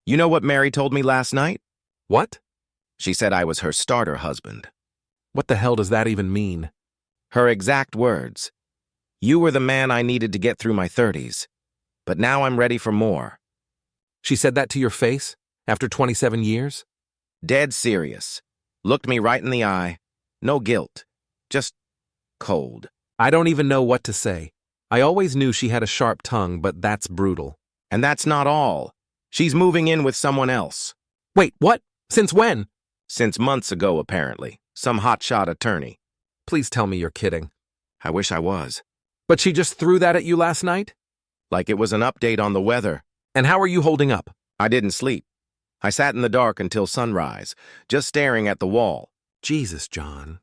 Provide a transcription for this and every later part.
You know what Mary told me last night? What? She said I was her starter husband. What the hell does that even mean? Her exact words. You were the man I needed to get through my 30s, but now I'm ready for more. She said that to your face? After 27 years? Dead serious. Looked me right in the eye. No guilt. Just cold. I don't even know what to say. I always knew she had a sharp tongue, but that's brutal. And that's not all. She's moving in with someone else. Wait, what? Since when? Since months ago, apparently. Some hotshot attorney. Please tell me you're kidding. I wish I was. But she just threw that at you last night? Like it was an update on the weather. And how are you holding up? I didn't sleep. I sat in the dark until sunrise, just staring at the wall. Jesus, John.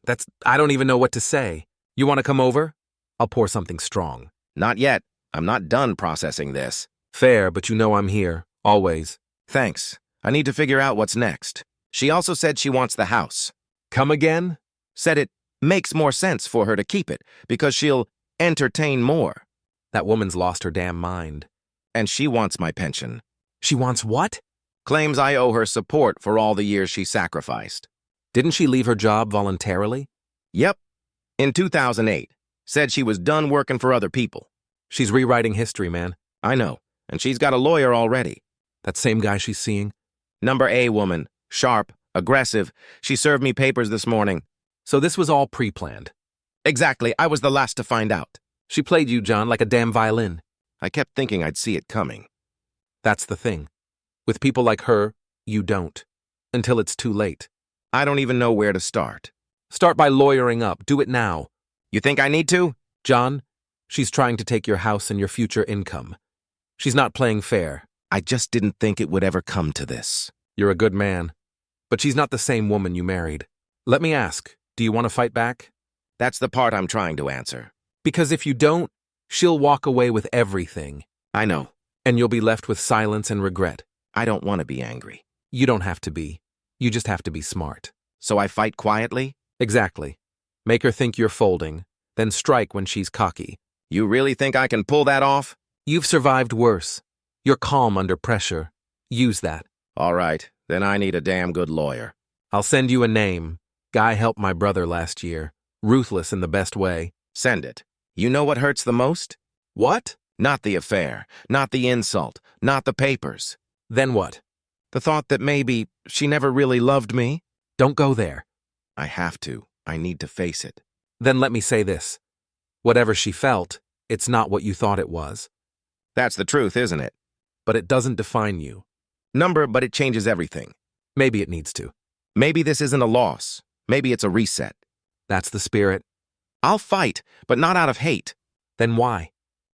I don't even know what to say. You want to come over? I'll pour something strong. Not yet. I'm not done processing this. Fair, but you know I'm here. Always. Thanks. I need to figure out what's next. She also said she wants the house. Come again? Said it makes more sense for her to keep it, because she'll entertain more. That woman's lost her damn mind. And she wants my pension. She wants what? Claims I owe her support for all the years she sacrificed. Didn't she leave her job voluntarily? Yep. In 2008. Said she was done working for other people. She's rewriting history, man. I know. And she's got a lawyer already. That same guy she's seeing? Number A woman. Sharp. Aggressive. She served me papers this morning. So this was all pre-planned. Exactly. I was the last to find out. She played you, John, like a damn violin. I kept thinking I'd see it coming. That's the thing. With people like her, you don't. Until it's too late. I don't even know where to start. Start by lawyering up. Do it now. You think I need to? John, she's trying to take your house and your future income. She's not playing fair. I just didn't think it would ever come to this. You're a good man. But she's not the same woman you married. Let me ask, do you want to fight back? That's the part I'm trying to answer. Because if you don't, she'll walk away with everything. I know. And you'll be left with silence and regret. I don't want to be angry. You don't have to be. You just have to be smart. So I fight quietly? Exactly. Make her think you're folding, then strike when she's cocky. You really think I can pull that off? You've survived worse. You're calm under pressure. Use that. All right, then I need a damn good lawyer. I'll send you a name. Guy helped my brother last year. Ruthless in the best way. Send it. You know what hurts the most? What? Not the affair, not the insult, not the papers. Then what? The thought that maybe she never really loved me? Don't go there. I have to. I need to face it. Then let me say this. Whatever she felt, it's not what you thought it was. That's the truth, isn't it? But it doesn't define you. But it changes everything. Maybe it needs to. Maybe this isn't a loss. Maybe it's a reset. That's the spirit. I'll fight, but not out of hate. Then why?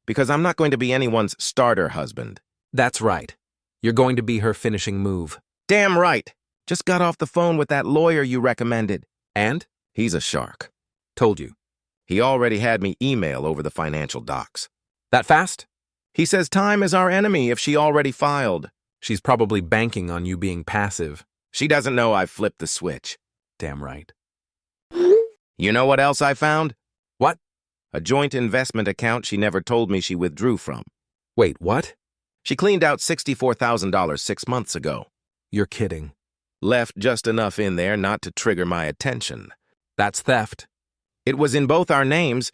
Because I'm not going to be anyone's starter husband. That's right. You're going to be her finishing move. Damn right. Just got off the phone with that lawyer you recommended. And? He's a shark. Told you. He already had me email over the financial docs. That fast? He says time is our enemy if she already filed. She's probably banking on you being passive. She doesn't know I've flipped the switch. Damn right. You know what else I found? What? A joint investment account she never told me she withdrew from. Wait, what? She cleaned out $64,000 6 months ago. You're kidding. Left just enough in there not to trigger my attention. That's theft. It was in both our names.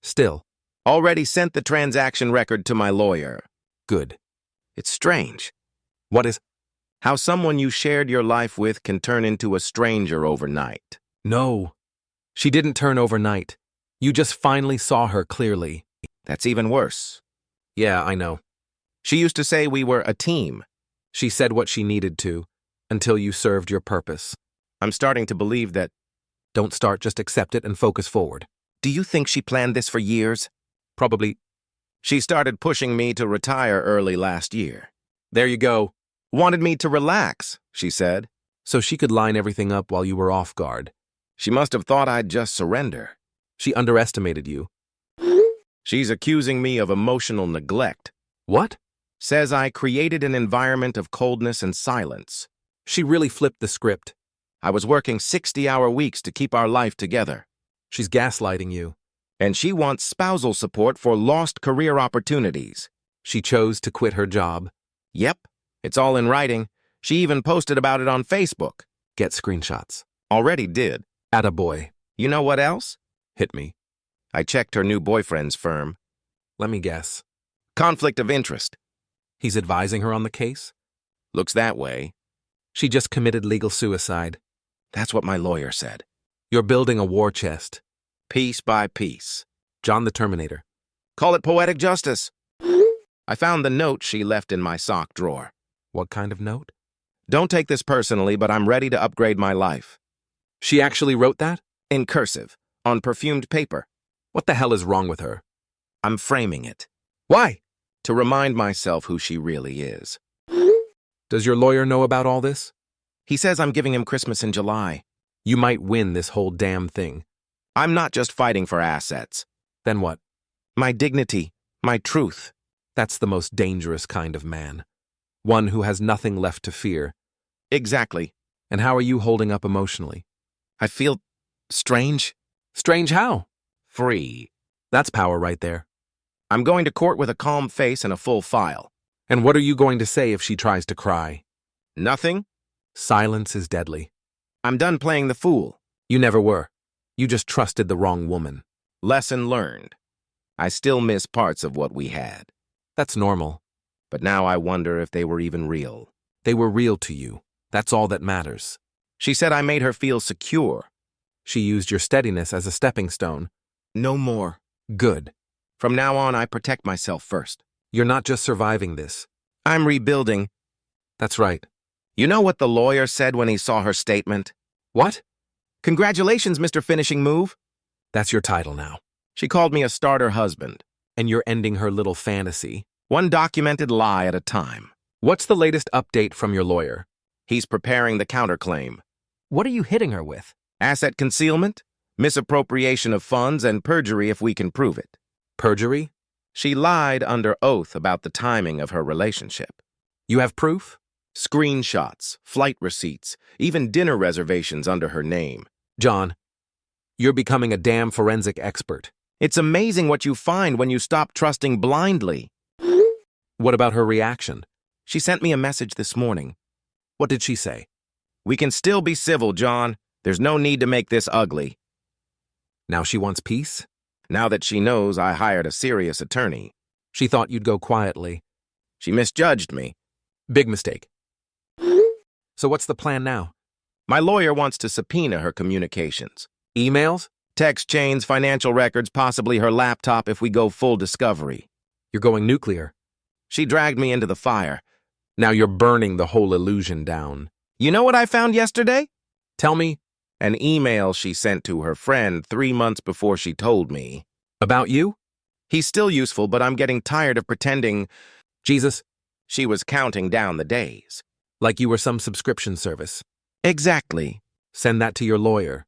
Still. Already sent the transaction record to my lawyer. Good. It's strange. What is? How someone you shared your life with can turn into a stranger overnight. No. She didn't turn overnight. You just finally saw her clearly. That's even worse. Yeah, I know. She used to say we were a team. She said what she needed to, until you served your purpose. I'm starting to believe that. Don't start, just accept it and focus forward. Do you think she planned this for years? Probably. She started pushing me to retire early last year. There you go. Wanted me to relax, she said. So she could line everything up while you were off guard. She must have thought I'd just surrender. She underestimated you. She's accusing me of emotional neglect. What? Says I created an environment of coldness and silence. She really flipped the script. I was working 60-hour weeks to keep our life together. She's gaslighting you. And she wants spousal support for lost career opportunities. She chose to quit her job. Yep, it's all in writing. She even posted about it on Facebook. Get screenshots. Already did. Attaboy. You know what else? Hit me. I checked her new boyfriend's firm. Let me guess. Conflict of interest. He's advising her on the case? Looks that way. She just committed legal suicide. That's what my lawyer said. You're building a war chest. Piece by piece. John the Terminator. Call it poetic justice. I found the note she left in my sock drawer. What kind of note? Don't take this personally, but I'm ready to upgrade my life. She actually wrote that? In cursive, on perfumed paper. What the hell is wrong with her? I'm framing it. Why? To remind myself who she really is. Does your lawyer know about all this? He says I'm giving him Christmas in July. You might win this whole damn thing. I'm not just fighting for assets. Then what? My dignity, my truth. That's the most dangerous kind of man. One who has nothing left to fear. Exactly. And how are you holding up emotionally? I feel strange. Strange how? Free. That's power right there. I'm going to court with a calm face and a full file. And what are you going to say if she tries to cry? Nothing? Silence is deadly. I'm done playing the fool. You never were. You just trusted the wrong woman. Lesson learned. I still miss parts of what we had. That's normal. But now I wonder if they were even real. They were real to you. That's all that matters. She said I made her feel secure. She used your steadiness as a stepping stone. No more. Good. From now on, I protect myself first. You're not just surviving this. I'm rebuilding. That's right. You know what the lawyer said when he saw her statement? What? Congratulations, Mr. Finishing Move. That's your title now. She called me a starter husband. And you're ending her little fantasy. One documented lie at a time. What's the latest update from your lawyer? He's preparing the counterclaim. What are you hitting her with? Asset concealment, misappropriation of funds, and perjury if we can prove it. Perjury? She lied under oath about the timing of her relationship. You have proof? Screenshots, flight receipts, even dinner reservations under her name. John, you're becoming a damn forensic expert. It's amazing what you find when you stop trusting blindly. What about her reaction? She sent me a message this morning. What did she say? We can still be civil, John. There's no need to make this ugly. Now she wants peace? Now that she knows I hired a serious attorney. She thought you'd go quietly. She misjudged me. Big mistake. So what's the plan now? My lawyer wants to subpoena her communications. Emails? Text chains, financial records, possibly her laptop if we go full discovery. You're going nuclear. She dragged me into the fire. Now you're burning the whole illusion down. You know what I found yesterday? Tell me. An email she sent to her friend 3 months before she told me. About you? He's still useful, but I'm getting tired of pretending. Jesus. She was counting down the days. Like you were some subscription service. Exactly. Send that to your lawyer.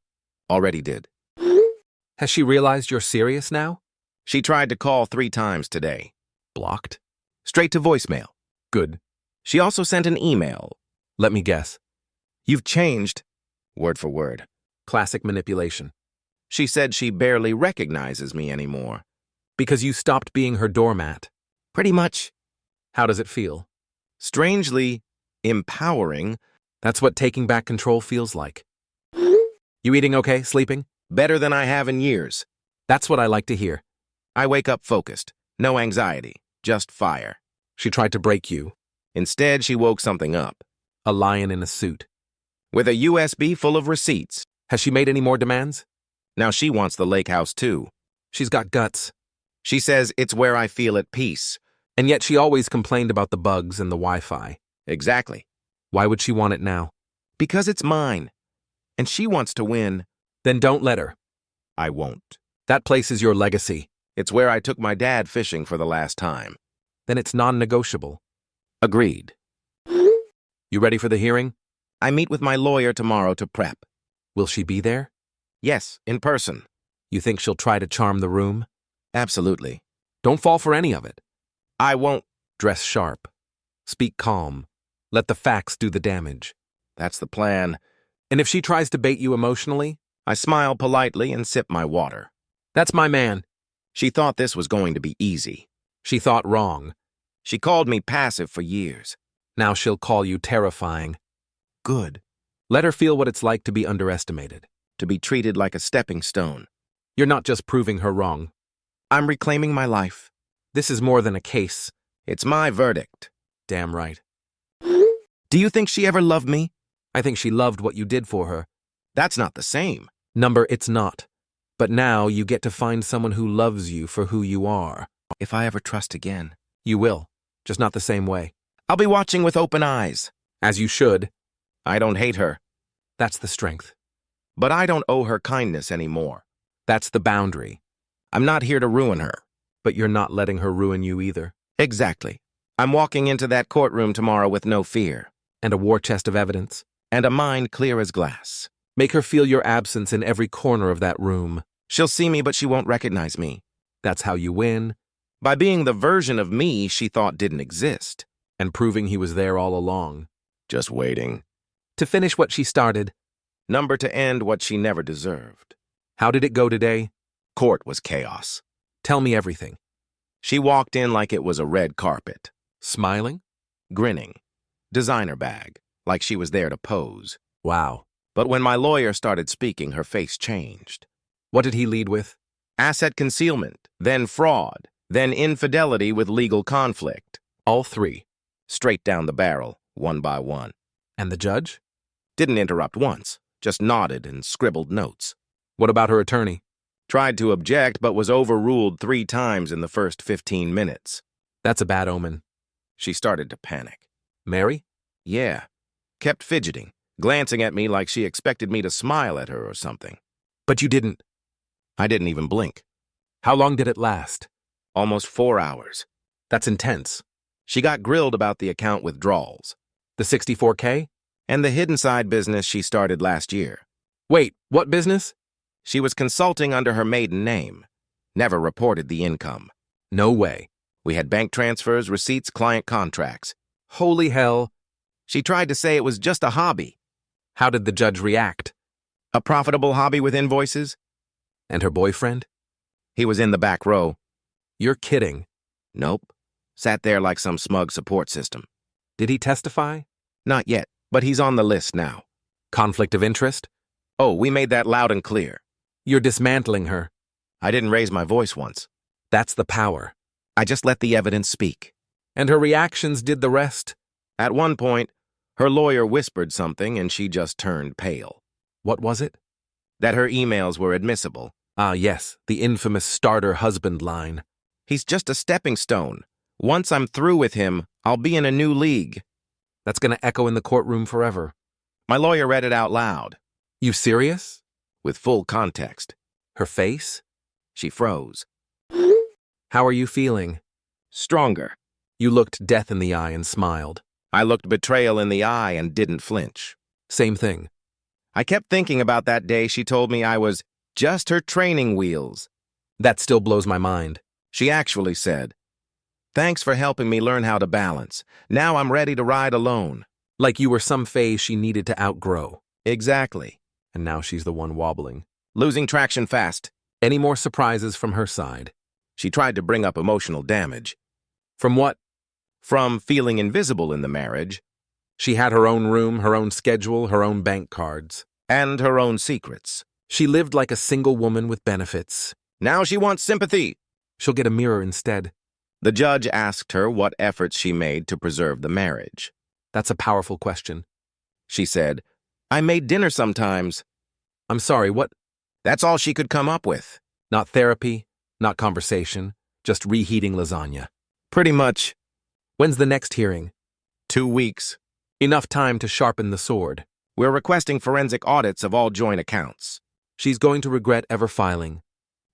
Already did. Has she realized you're serious now? She tried to call 3 times today. Blocked? Straight to voicemail. Good. She also sent an email. Let me guess. You've changed. Word for word. Classic manipulation. She said she barely recognizes me anymore. Because you stopped being her doormat. Pretty much. How does it feel? Strangely empowering. That's what taking back control feels like. You eating okay? Sleeping? Better than I have in years. That's what I like to hear. I wake up focused. No anxiety. Just fire. She tried to break you. Instead, she woke something up. A lion in a suit. With a USB full of receipts. Has she made any more demands? Now she wants the lake house too. She's got guts. She says it's where I feel at peace. And yet she always complained about the bugs and the Wi-Fi. Exactly. Why would she want it now? Because it's mine. And she wants to win. Then don't let her. I won't. That place is your legacy. It's where I took my dad fishing for the last time. Then it's non-negotiable. Agreed. You ready for the hearing? I meet with my lawyer tomorrow to prep. Will she be there? Yes, in person. You think she'll try to charm the room? Absolutely. Don't fall for any of it. I won't. Dress sharp. Speak calm. Let the facts do the damage. That's the plan. And if she tries to bait you emotionally? I smile politely and sip my water. That's my man. She thought this was going to be easy. She thought wrong. She called me passive for years. Now she'll call you terrifying. Good. Let her feel what it's like to be underestimated. To be treated like a stepping stone. You're not just proving her wrong. I'm reclaiming my life. This is more than a case. It's my verdict. Damn right. Do you think she ever loved me? I think she loved what you did for her. That's not the same. Number, it's not. But now you get to find someone who loves you for who you are. If I ever trust again, You will, just not the same way. I'll be watching with open eyes. As you should. I don't hate her, That's the strength. but I don't owe her kindness anymore. That's the boundary. I'm not here to ruin her. But you're not letting her ruin you either. Exactly. I'm walking into that courtroom tomorrow with no fear, And a war chest of evidence. and a mind clear as glass. Make her feel your absence in every corner of that room. She'll see me, but she won't recognize me. That's how you win. By being the version of me she thought didn't exist. And proving he was there all along. Just waiting. To finish what she started. Number to end what she never deserved. How did it go today? Court was chaos. Tell me everything. She walked in like it was a red carpet. Smiling? Grinning. Designer bag, like she was there to pose. Wow. But when my lawyer started speaking, her face changed. What did he lead with? Asset concealment, then fraud, then infidelity with legal conflict. All three. Straight down the barrel, one by one. And the judge? Didn't interrupt once, just nodded and scribbled notes. What about her attorney? Tried to object, but was overruled 3 times in the first 15 minutes. That's a bad omen. She started to panic. Mary? Yeah. Kept fidgeting, glancing at me like she expected me to smile at her or something. But you didn't. I didn't even blink. How long did it last? Almost 4 hours. That's intense. She got grilled about the account withdrawals The 64K? and the hidden side business she started last year. Wait, what business? She was consulting under her maiden name. Never reported the income. No way. We had bank transfers, receipts, client contracts. Holy hell. She tried to say it was just a hobby. How did the judge react? A profitable hobby with invoices? And her boyfriend? He was in the back row. You're kidding. Nope. Sat there like some smug support system. Did he testify? Not yet, but he's on the list now. Conflict of interest? Oh, we made that loud and clear. You're dismantling her. I didn't raise my voice once. That's the power. I just let the evidence speak. And her reactions did the rest. At one point, her lawyer whispered something and she just turned pale. What was it? That her emails were admissible. Ah, yes, the infamous starter husband line. He's just a stepping stone. Once I'm through with him, I'll be in a new league. That's gonna echo in the courtroom forever. My lawyer read it out loud, You serious? with full context. Her face? She froze. How are you feeling? Stronger. You looked death in the eye and smiled. I looked betrayal in the eye and didn't flinch. Same thing. I kept thinking about that day she told me I was just her training wheels. That still blows my mind. She actually said, "Thanks for helping me learn how to balance. Now I'm ready to ride alone." Like you were some phase she needed to outgrow. Exactly. And now she's the one wobbling. Losing traction fast. Any more surprises from her side? She tried to bring up emotional damage. From what? From feeling invisible in the marriage, She had her own room, her own schedule, her own bank cards. and her own secrets. She lived like a single woman with benefits. Now she wants sympathy. She'll get a mirror instead. The judge asked her what efforts she made to preserve the marriage. That's a powerful question. She said, "I made dinner sometimes." I'm sorry, what? That's all she could come up with. Not therapy, not conversation, just reheating lasagna. Pretty much When's the next hearing? 2 weeks. Enough time to sharpen the sword. We're requesting forensic audits of all joint accounts. She's going to regret ever filing.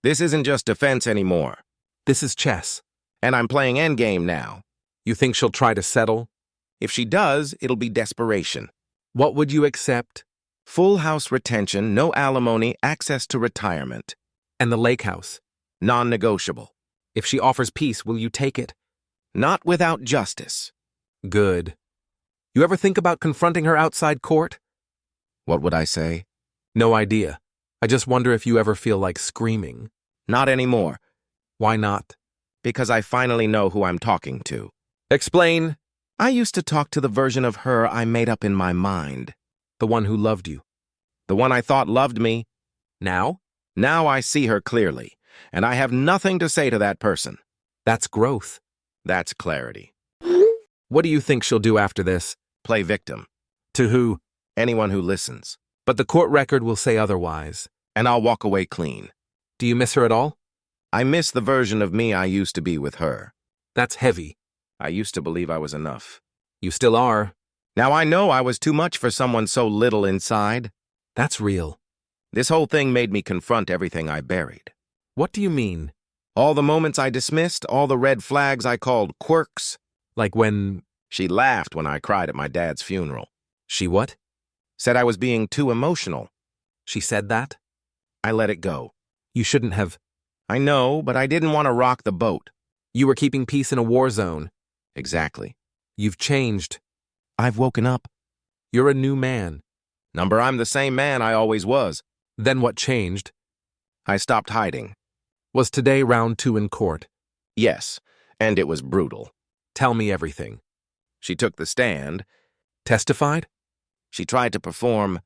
This isn't just defense anymore. This is chess. And I'm playing endgame now. You think she'll try to settle? If she does, it'll be desperation. What would you accept? Full house retention, no alimony, access to retirement. And the lake house? Non-negotiable. If she offers peace, will you take it? Not without justice. Good. You ever think about confronting her outside court? What would I say? No idea. I just wonder if you ever feel like screaming. Not anymore, Why not? because I finally know who I'm talking to. Explain. I used to talk to the version of her I made up in my mind. The one who loved you. The one I thought loved me. Now? Now I see her clearly, and I have nothing to say to that person. That's growth. That's clarity. What do you think she'll do after this? Play victim. To who? Anyone who listens. But the court record will say otherwise. And I'll walk away clean. Do you miss her at all? I miss the version of me I used to be with her. That's heavy. I used to believe I was enough. You still are. Now I know I was too much for someone so little inside. That's real. This whole thing made me confront everything I buried. What do you mean? All the moments I dismissed, all the red flags I called quirks. Like when... She laughed when I cried at my dad's funeral. She what? Said I was being too emotional. She said that? I let it go. You shouldn't have. I know, but I didn't want to rock the boat. You were keeping peace in a war zone. Exactly. You've changed. I've woken up. You're a new man. Number, I'm the same man I always was. Then what changed? I stopped hiding. Was today round 2 in court? Yes, and it was brutal. Tell me everything. She took the stand. Testified? She tried to perform.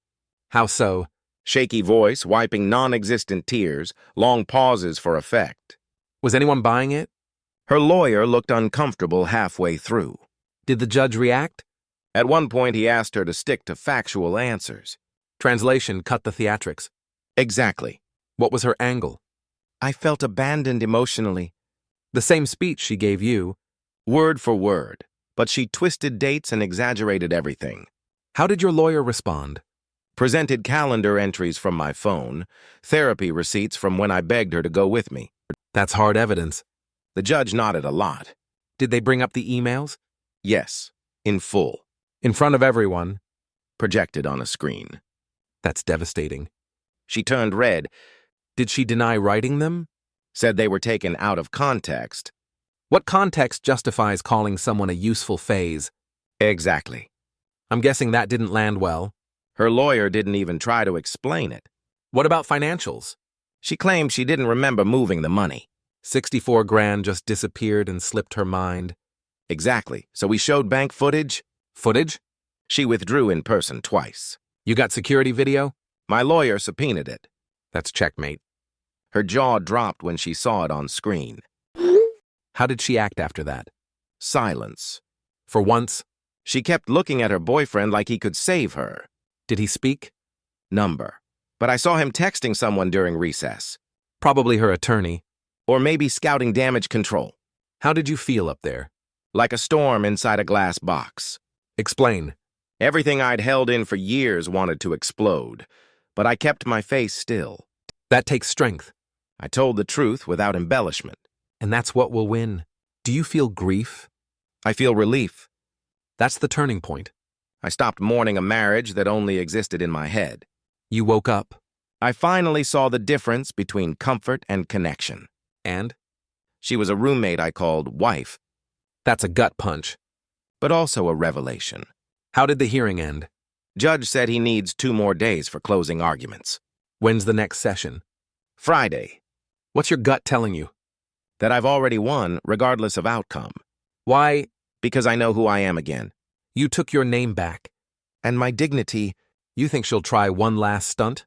How so? Shaky voice, wiping non-existent tears, long pauses for effect. Was anyone buying it? Her lawyer looked uncomfortable halfway through. Did the judge react? At one point, he asked her to stick to factual answers. Translation, cut the theatrics. Exactly. What was her angle? I felt abandoned emotionally. The same speech she gave you. Word for word. But she twisted dates and exaggerated everything. How did your lawyer respond? Presented calendar entries from my phone, therapy receipts from when I begged her to go with me. That's hard evidence. The judge nodded a lot. Did they bring up the emails? Yes, in full. In front of everyone? Projected on a screen. That's devastating. She turned red. Did she deny writing them? Said they were taken out of context. What context justifies calling someone a useful phase? Exactly. I'm guessing that didn't land well. Her lawyer didn't even try to explain it. What about financials? She claimed she didn't remember moving the money. 64 grand just disappeared and slipped her mind. Exactly. So we showed bank footage. Footage? She withdrew in person twice. You got security video? My lawyer subpoenaed it. That's checkmate. Her jaw dropped when she saw it on screen. How did she act after that? Silence. For once? She kept looking at her boyfriend like he could save her. Did he speak? Number. But I saw him texting someone during recess. Probably her attorney. Or maybe scouting damage control. How did you feel up there? Like a storm inside a glass box. Explain. Everything I'd held in for years wanted to explode, but I kept my face still. That takes strength. I told the truth without embellishment. And that's what will win. Do you feel grief? I feel relief. That's the turning point. I stopped mourning a marriage that only existed in my head. You woke up. I finally saw the difference between comfort and connection. And? She was a roommate I called wife. That's a gut punch. But also a revelation. How did the hearing end? Judge said he needs 2 more days for closing arguments. When's the next session? Friday. What's your gut telling you? That I've already won, regardless of outcome. Why? Because I know who I am again. You took your name back. And my dignity. You think she'll try one last stunt?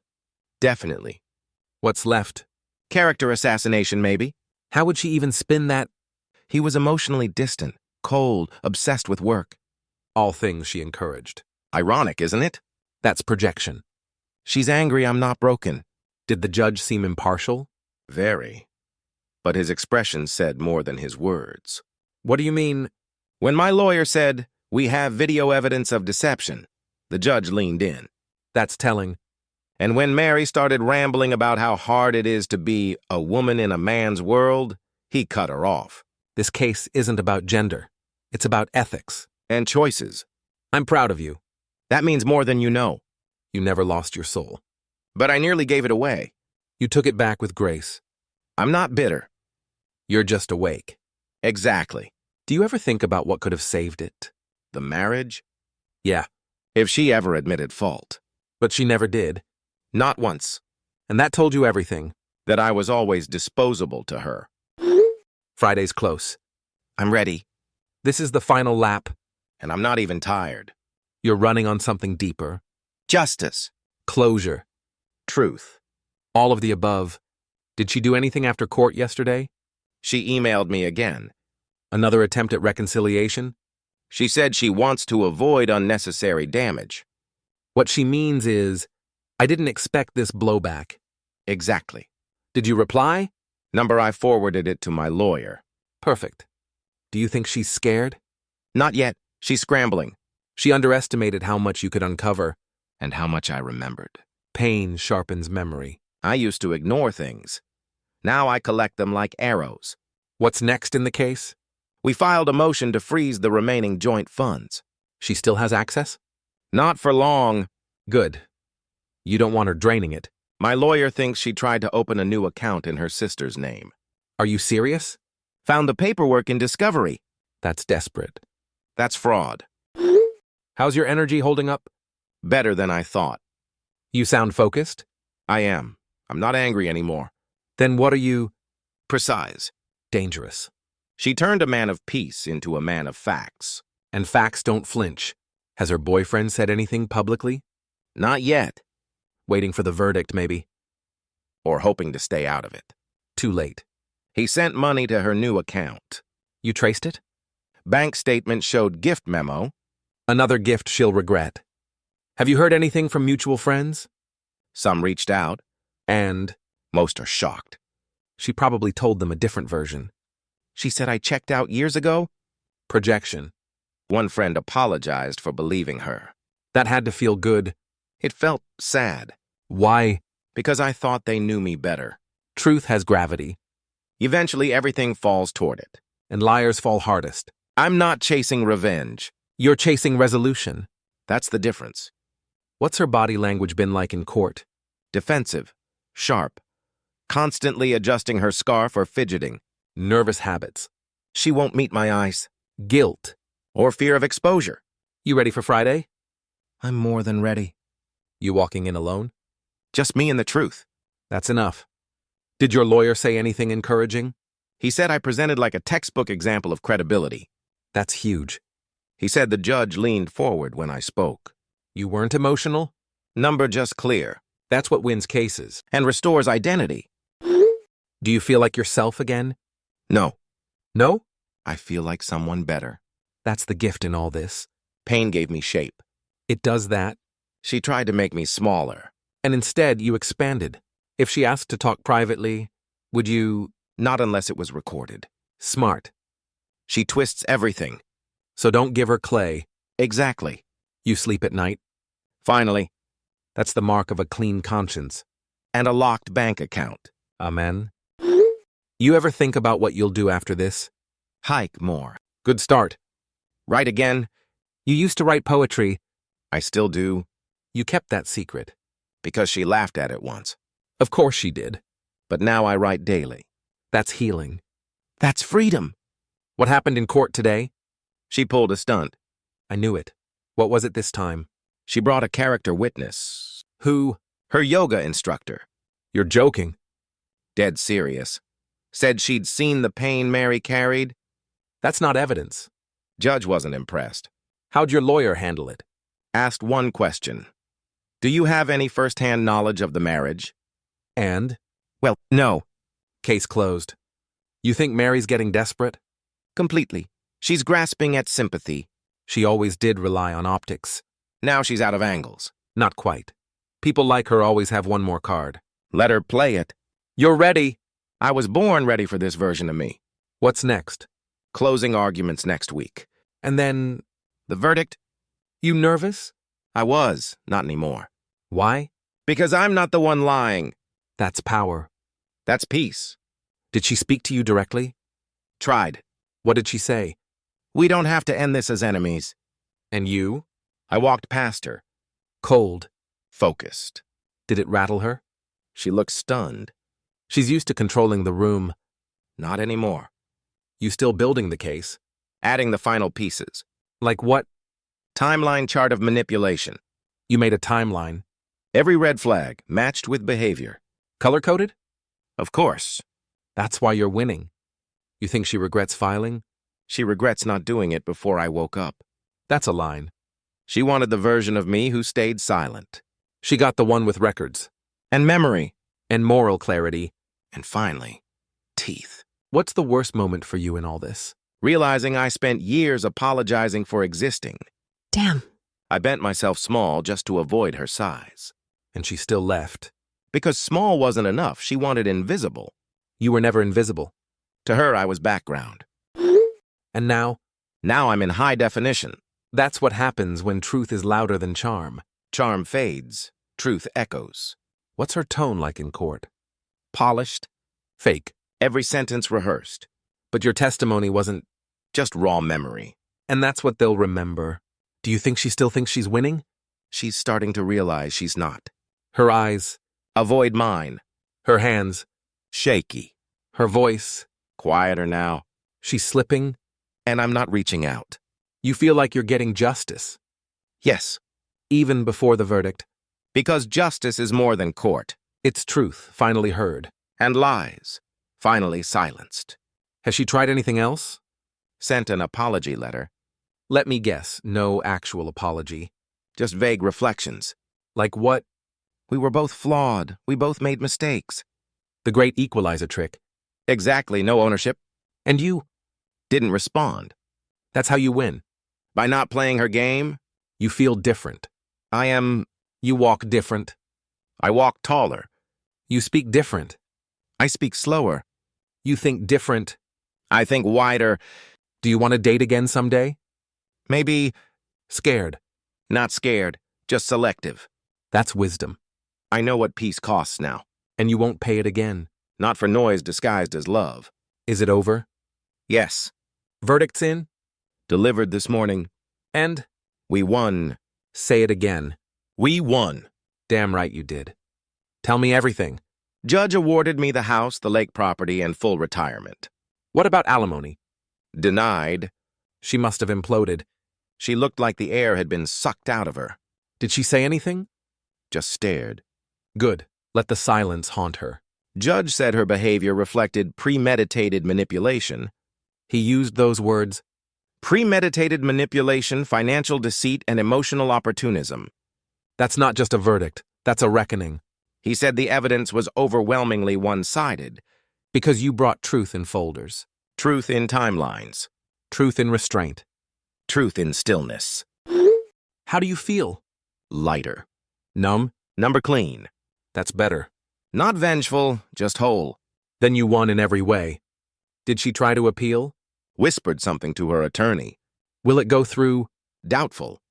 Definitely. What's left? Character assassination, maybe. How would she even spin that? He was emotionally distant, cold, obsessed with work. All things she encouraged. Ironic, isn't it? That's projection. She's angry I'm not broken. Did the judge seem impartial? Very. But his expression said more than his words. What do you mean? When my lawyer said, "We have video evidence of deception," the judge leaned in. That's telling. And when Mary started rambling about how hard it is to be a woman in a man's world, he cut her off. This case isn't about gender. It's about ethics. And choices. I'm proud of you. That means more than you know. You never lost your soul. But I nearly gave it away. You took it back with grace. I'm not bitter. You're just awake. Exactly. Do you ever think about what could have saved it? The marriage? Yeah. If she ever admitted fault. But she never did. Not once. And that told you everything. That I was always disposable to her. Friday's close. I'm ready. This is the final lap. And I'm not even tired. You're running on something deeper. Justice. Closure. Truth. All of the above. Did she do anything after court yesterday? She emailed me again. Another attempt at reconciliation? She said she wants to avoid unnecessary damage. What she means is, I didn't expect this blowback. Exactly. Did you reply? I forwarded it to my lawyer. Perfect. Do you think she's scared? Not yet. She's scrambling. She underestimated how much you could uncover. And how much I remembered. Pain sharpens memory. I used to ignore things. Now I collect them like arrows. What's next in the case? We filed a motion to freeze the remaining joint funds. She still has access? Not for long. Good. You don't want her draining it. My lawyer thinks she tried to open a new account in her sister's name. Are you serious? Found the paperwork in Discovery. That's desperate. That's fraud. How's your energy holding up? Better than I thought. You sound focused? I am. I'm not angry anymore. Then what are you? Precise. Dangerous. She turned a man of peace into a man of facts. And facts don't flinch. Has her boyfriend said anything publicly? Not yet. Waiting for the verdict, maybe. Or hoping to stay out of it. Too late. He sent money to her new account. You traced it? Bank statement showed gift memo. Another gift she'll regret. Have you heard anything from mutual friends? Some reached out. And? Most are shocked. She probably told them a different version. She said I checked out years ago. Projection. One friend apologized for believing her. That had to feel good. It felt sad. Why? Because I thought they knew me better. Truth has gravity. Eventually, everything falls toward it. And liars fall hardest. I'm not chasing revenge. You're chasing resolution. That's the difference. What's her body language been like in court? Defensive. Sharp. Constantly adjusting her scarf or fidgeting. Nervous habits. She won't meet my eyes. Guilt. Or fear of exposure. You ready for Friday? I'm more than ready. You walking in alone? Just me and the truth. That's enough. Did your lawyer say anything encouraging? He said I presented like a textbook example of credibility. That's huge. He said the judge leaned forward when I spoke. You weren't emotional? Number just clear. That's what wins cases. And restores identity. Do you feel like yourself again? No. No? I feel like someone better. That's the gift in all this. Pain gave me shape. It does that. She tried to make me smaller. And instead, you expanded. If she asked to talk privately, would you? Not unless it was recorded. Smart. She twists everything. So don't give her clay. Exactly. You sleep at night? Finally. That's the mark of a clean conscience. And a locked bank account. Amen. You ever think about what you'll do after this? Hike more. Good start. Write again. You used to write poetry. I still do. You kept that secret. Because she laughed at it once. Of course she did. But now I write daily. That's healing. That's freedom. What happened in court today? She pulled a stunt. I knew it. What was it this time? She brought a character witness. Who? Her yoga instructor. You're joking. Dead serious. Said she'd seen the pain Mary carried. That's not evidence. Judge wasn't impressed. How'd your lawyer handle it? Asked one question. Do you have any first-hand knowledge of the marriage? And? Well, no. Case closed. You think Mary's getting desperate? Completely. She's grasping at sympathy. She always did rely on optics. Now she's out of angles. Not quite. People like her always have one more card. Let her play it. You're ready. I was born ready for this version of me. What's next? Closing arguments next week. And then? The verdict? You nervous? I was, not anymore. Why? Because I'm not the one lying. That's power. That's peace. Did she speak to you directly? Tried. What did she say? We don't have to end this as enemies. And you? I walked past her. Cold. Focused. Did it rattle her? She looked stunned. She's used to controlling the room. Not anymore. You still building the case? Adding the final pieces. Like what? Timeline chart of manipulation. You made a timeline. Every red flag matched with behavior. Color-coded? Of course. That's why you're winning. You think she regrets filing? She regrets not doing it before I woke up. That's a line. She wanted the version of me who stayed silent. She got the one with records. And memory. And moral clarity. And finally, teeth. What's the worst moment for you in all this? Realizing I spent years apologizing for existing. Damn. I bent myself small just to avoid her size. And she still left. Because small wasn't enough, she wanted invisible. You were never invisible. To her, I was background. And now? Now I'm in high definition. That's what happens when truth is louder than charm. Charm fades. Truth echoes. What's her tone like in court? Polished. Fake. Every sentence rehearsed. But your testimony wasn't. Just raw memory. And that's what they'll remember. Do you think she still thinks she's winning? She's starting to realize she's not. Her eyes. Avoid mine. Her hands. Shaky. Her voice. Quieter now. She's slipping. And I'm not reaching out. You feel like you're getting justice. Yes. Even before the verdict. Because justice is more than court. It's truth, finally heard. And lies, finally silenced. Has she tried anything else? Sent an apology letter. Let me guess, no actual apology. Just vague reflections. Like what? We were both flawed. We both made mistakes. The great equalizer trick. Exactly, no ownership. And you? Didn't respond. That's how you win. By not playing her game? You feel different. You walk different. I walk taller. You speak different. I speak slower. You think different. I think wider. Do you want to date again someday? Maybe. Scared. Not scared, just selective. That's wisdom. I know what peace costs now. And you won't pay it again. Not for noise disguised as love. Is it over? Yes. Verdict's in? Delivered this morning. And? We won. Say it again. We won. Damn right you did. Tell me everything. Judge awarded me the house, the lake property, and full retirement. What about alimony? Denied. She must have imploded. She looked like the air had been sucked out of her. Did she say anything? Just stared. Good. Let the silence haunt her. Judge said her behavior reflected premeditated manipulation. He used those words. Premeditated manipulation, financial deceit, and emotional opportunism. That's not just a verdict. That's a reckoning. He said the evidence was overwhelmingly one-sided. Because you brought truth in folders. Truth in timelines. Truth in restraint. Truth in stillness. How do you feel? Lighter. Numb? Number clean. That's better. Not vengeful, just whole. Then you won in every way. Did she try to appeal? Whispered something to her attorney. Will it go through? Doubtful.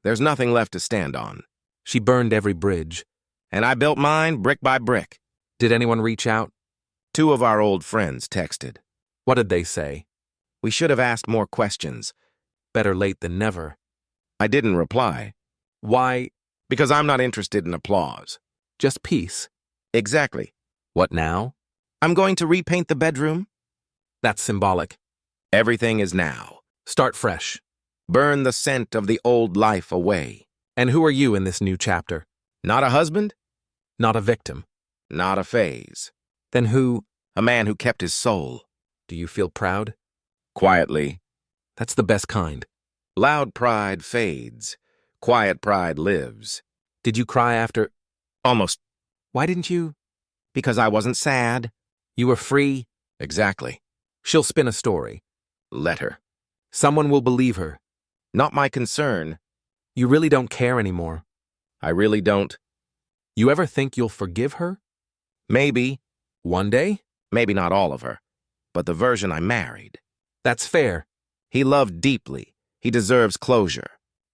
There's nothing left to stand on. She burned every bridge. And I built mine brick by brick. Did anyone reach out? 2 of our old friends texted. What did they say? We should have asked more questions. Better late than never. I didn't reply. Why? Because I'm not interested in applause. Just peace. Exactly. What now? I'm going to repaint the bedroom. That's symbolic. Everything is now. Start fresh. Burn the scent of the old life away. And who are you in this new chapter? Not a husband? Not a victim. Not a phase. Then who? A man who kept his soul. Do you feel proud? Quietly. That's the best kind. Loud pride fades. Quiet pride lives. Did you cry after? Almost. Why didn't you? Because I wasn't sad. You were free? Exactly. She'll spin a story. Let her. Someone will believe her. Not my concern. You really don't care anymore. I really don't. You ever think you'll forgive her? Maybe. One day? Maybe not all of her. But the version I married. That's fair. He loved deeply. He deserves closure.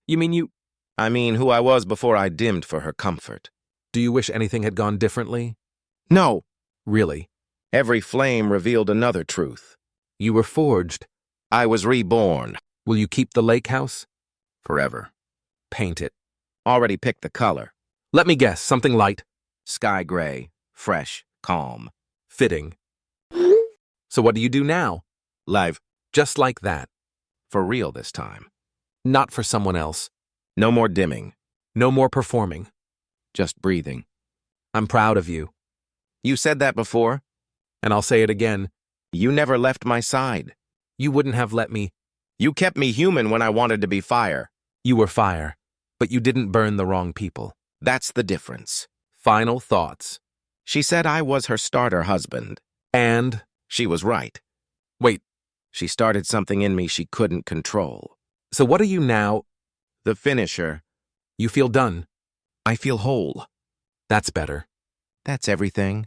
You mean you... I mean who I was before I dimmed for her comfort. Do you wish anything had gone differently? No. Really? Every flame revealed another truth. You were forged. I was reborn. Will you keep the lake house? Forever. Paint it. Already picked the color. Let me guess, something light. Sky gray. Fresh. Calm. Fitting. So what do you do now? Live. Just like that. For real this time. Not for someone else. No more dimming. No more performing. Just breathing. I'm proud of you. You said that before. And I'll say it again. You never left my side. You wouldn't have let me. You kept me human when I wanted to be fire. You were fire, but you didn't burn the wrong people. That's the difference. Final thoughts. She said I was her starter husband. And, She was right. wait, She started something in me she couldn't control. so what are you now? The finisher. You feel done. I feel whole. That's better. That's everything.